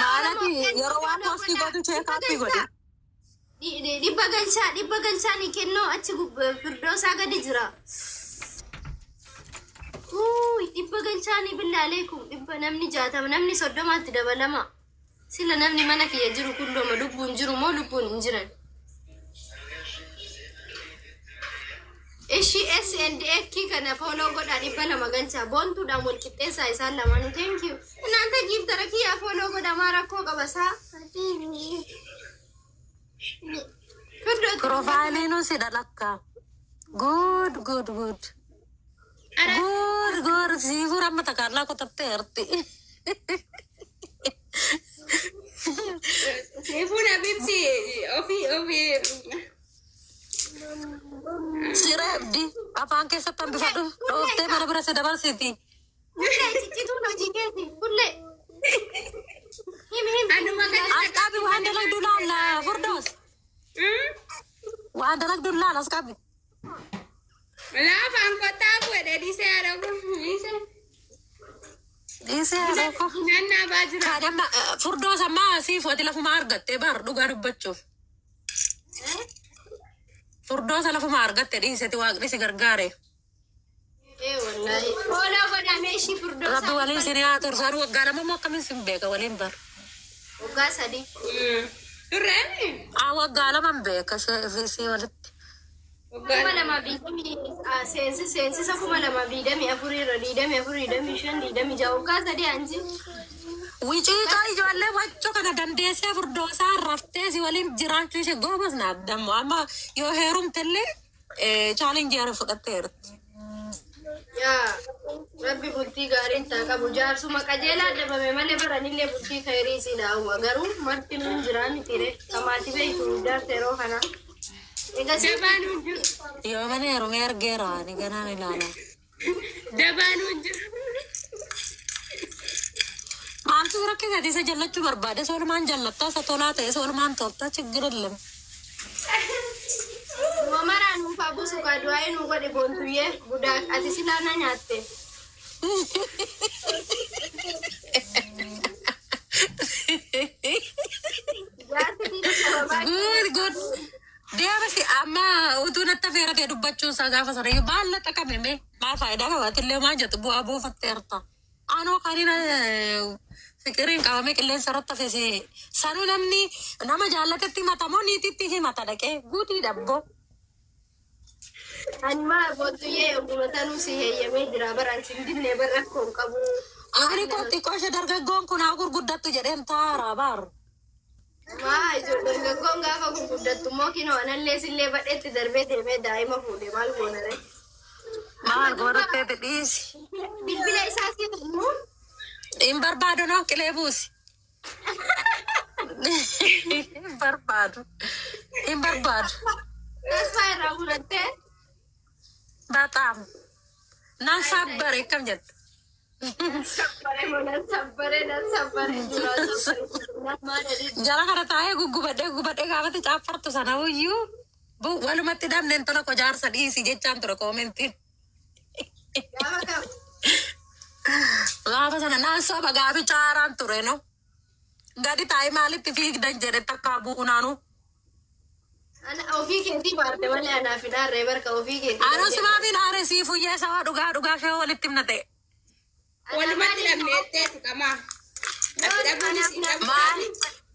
Malati yeroo waan hostii godhu cheekaappii godhi. Dhibba galchaan kennoo achi firdoosaa gadi jira. Dhibba galchaanii billaalee kun dhibba namni 60 namni 30tti dabalama. Sila namni mana kiyya jiru kundooma lubbuun jiru moo lubbuun hin jiran. Ishi SNDX kana follow godha dhibba lama galchaa boontuudhaan wal qixxeessaa isaan lamaan. Thank you. Inaanta giiftara kiyyaa follow godha maa rakkoo qabasaa. Profileinu sida lakka. Good. Good. Sifur amma takarla ko tapterti. Sifur abibsi ofi. Sirabdi apaan keessa pambifadhu dhooftee mana bira si dabarsiti. Citu hojii kulle. Asqaabi waan dalagdu laala Firdoos. Waan dalagdu laala asqaabi. Laafaan kottaa fuudhee dhiisee haadha ko. Nannaa baajira. Kadama Firdoos amma siif wati lafuma argattee bar dhugaa dubbachuuf. Firdoos lafuma argatte dhiiseti waaqni si gargaare. Wallahi. Follow godha meeshii Firdoos. Rabbi waliin sini haa tursan waggaa lama moo akkamiin sin beeka waliin bar. Waggaa 3. Turreemi? Waggaa lama beeka si walitti. Kuma lama biidamii seensisa 2024 irra 24 waggaa 3 anji. Wicii ijoollee wachuu kana dandeessee Firdoosaa raftee si waliin jiraachuu ishee goobas naaf dammu amma yoo heerumtellee chaalenjii fudhatteerti. Yaa rabbi bultii gaariin taa qabu jaarsuma qajeelaa dabame malee baranillee bultii khairii si daawwa garuu marti nun jiraan tire kamaati beeku jaarsa yeroo kana. Dabaanuun jiru. Yoo mana heerumee argeera ni ganaan ilaala. Dabaanuun jiru. Maaltu rakkisa isa jallachuu barbaade soolumaan jallatta isa tolaa ta'e soolumaan tolta chiggirillee. Mamaraan nuuf abusu kadu'aa nu godhe boontuyyee budaa ati silaana nyaatte. Good. Deemasi amma utuu natti feeratee dubbachuun isaa gaafa sana yoo baala xaqameme maal faayidaa qabaatillee maa jettu bu'aa buufatteerta. Anoo kanina fikiriin qabame qilleensa irratti hafese sanuu namni nama jaallatetti himatamoo niititti himata dhaqee guutii dhabboo. Anima boontuyyee ogummatanuu si heeyyamee jira baraan si dinne barra koon qabu. Ani kooti qooshe dargaggoon kun haa gurguddattu jedheen taara bar. Maa ijoollee dargaggoon gaafa gurguddattu moo kinoo anallee sillee badheetti darbee deemee daa'ima fuudhee maal goonare. Maal godhattee dhiisi. Bilbila isaa si tumu. Hin barbaadu noo qilee buusi. Hin barbaadu. Tasfaa irraa fudhattee. Bataam. Naan sabbare kam jettu. Sabbare Jala kana taa'ee guggubadhee gaafate caaffartu sana iyyuu walumatti dhabneen tola ko jaarsa dhiisi jechaan ture koomentiin. Gaafa sana naan soba gaafi caaraan ture no. Gadi taa'ee maalitti fiigdan jedhe takkaa bu'uunaanu. Ofii keetii baarte malee anaaf hin aarree barka ofii keetii. Aanoo simaa fi naaree sii fuyyee sawaa dhugaa shee walitti himna ta'e. Walumatti lammeettee tuqamaa. Maali?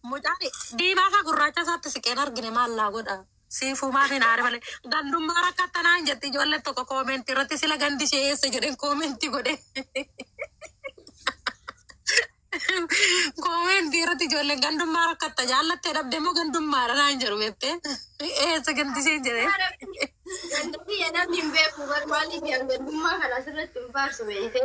Mucaan diimaa fi gurraacha isaatti siqeen argine maal laa godha. Siifuu maaf hin aare malee. Gandummaa rakkattanaa hin jetti ijoollee tokko koomentii irratti sila gandi ishee eessa jedheen koomentii godhe. Koomentii irratti ijoolleen gandummaa rakkatta jaallattee dhabdee moo gandummaadha naan jedhu beektee. Eessa gandi ishee jedhee. Gandummaa namni hin beeku maaliif gandummaa kana asirratti hin faarsu beekte.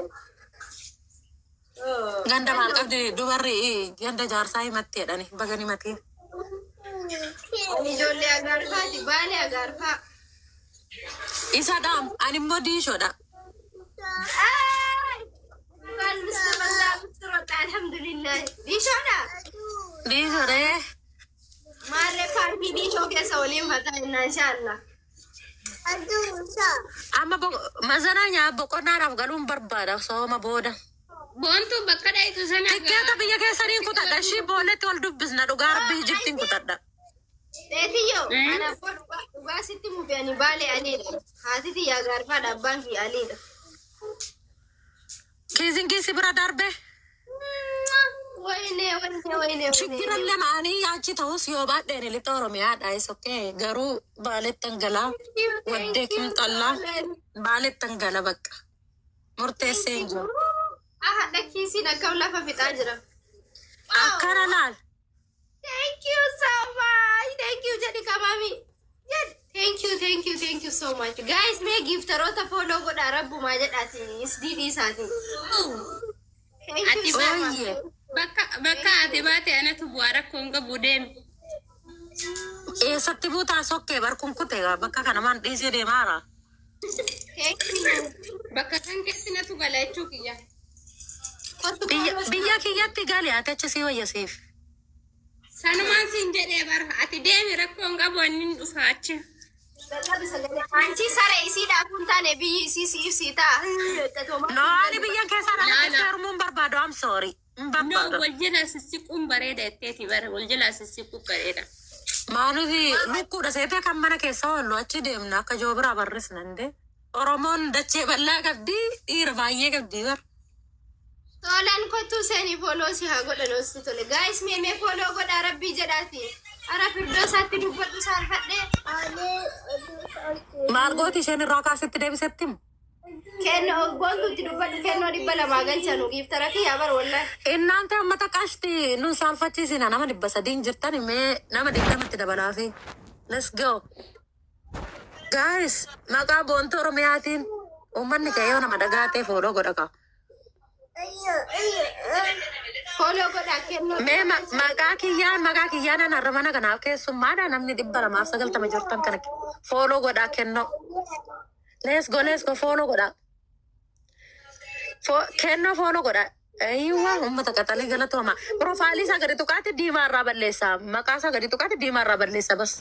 Ganda maal qabdi dubarri ganda jaarsaa himattee jedhani bagani matiin. Ijoollee agaarfaati baalee agaarfaa. Isa dhaam ani immoo diishoodha. Alhamdulillah. Diishoodha. Diishoodha. Maarree paarkii diishoo keessa waliin mataa innaa inshaallah. Amma mazanaa nyaa boqonnaadhaaf galuun barbaada sooma booda. Boontu bakka dhayitu sana Tikkeeta biyya keessanii kutadha. Ishii booletti wal dubbisna dhugaa rabbii Ijiptiin kutadha. Eetiyyo ana dhugaa sitti mubeeni baale aliidha. Haatiti yaa gaarfaa dhabbaan fi aliidha. Kiizingiisi bira darbe. Wayne. Shiggiran lamaanii yaachi ta'us yoo baadheen lixa Oromiyaadha. Isokee garuu baalettan galaa waddee kimxallaa baalettan gala bakka. Murteessee hin jiru. Hadda kiisiin akkam lafa fixaa jira. Akkana laal. Thank you so much. Thank you jadi kamami. Thank you so much. Guys, me giftaroota follow godha rabbuma jedhaati isdiidhi isaati. Thank you so much. Ooyye. bakka ati baate anatu bu'aa rakkoon qabu deemi. Eessatti buutaa sokkee barkuun kutee bakka kana maan dhiisee deemaara. Thank you. Bakka kan keessi natu gala jechuu kiyya. Biyya kiyyatti gali ati achisii wayyasiif. Sanumaan siin jedhee bara ati deemi rakkoon qabu annin dhufa achi. Anchi sare isiidhaaf kun taane biyyi isii siif sii ta'a. No, ani biyyan keessaa dhalatee seerumuun barbaadu. I'm sorry. No, Barbaadu. wal jala sissiquun bareeda jetteeti bara wal jala sissiquu bareeda. Maanufi lukkuudha seetee kan mana keessa oollu achi deemna akka joo biraa barrisnande. Oromoon dachee bal'aa qabdi dhiira baay'ee qabdi bar. Tolan kottu seeni follow si haa godhan osti tole. Guys, me follow godha rabbii jedhaati. Ara firdoosaatti dubbadhu saalfadhee. Maal gooti isheen irraa kaasitti deebisetti himu? Kenno gontutti dubbadhu kennoo 200 galchanu giftara kiyyaa bar wallahi. Innaante ammata qashti nun saalfachiisina nama 300 jirtan himee nama 20tti dabalaafi. Let's go. Guys, maqaa boontuu Oromiyaatiin uummanni kee yoo nama dhagaatee fooloo godha kaa. Follow godha kennoo. Mee maqaa kiyyaan anarra mana kanaaf keessummaadha namni 290 jirtan kana fooloo godhaa kennoo. Let's go fooloo godhaa. Kennoo fooloo godhaa. Ayyuwa uummata qaxalee galatooma. Profaayilii isaa gadi tuqaatti diimaa irraa balleessa. Maqaa isaa gadi tuqaatti diimaa irraa balleessa bas.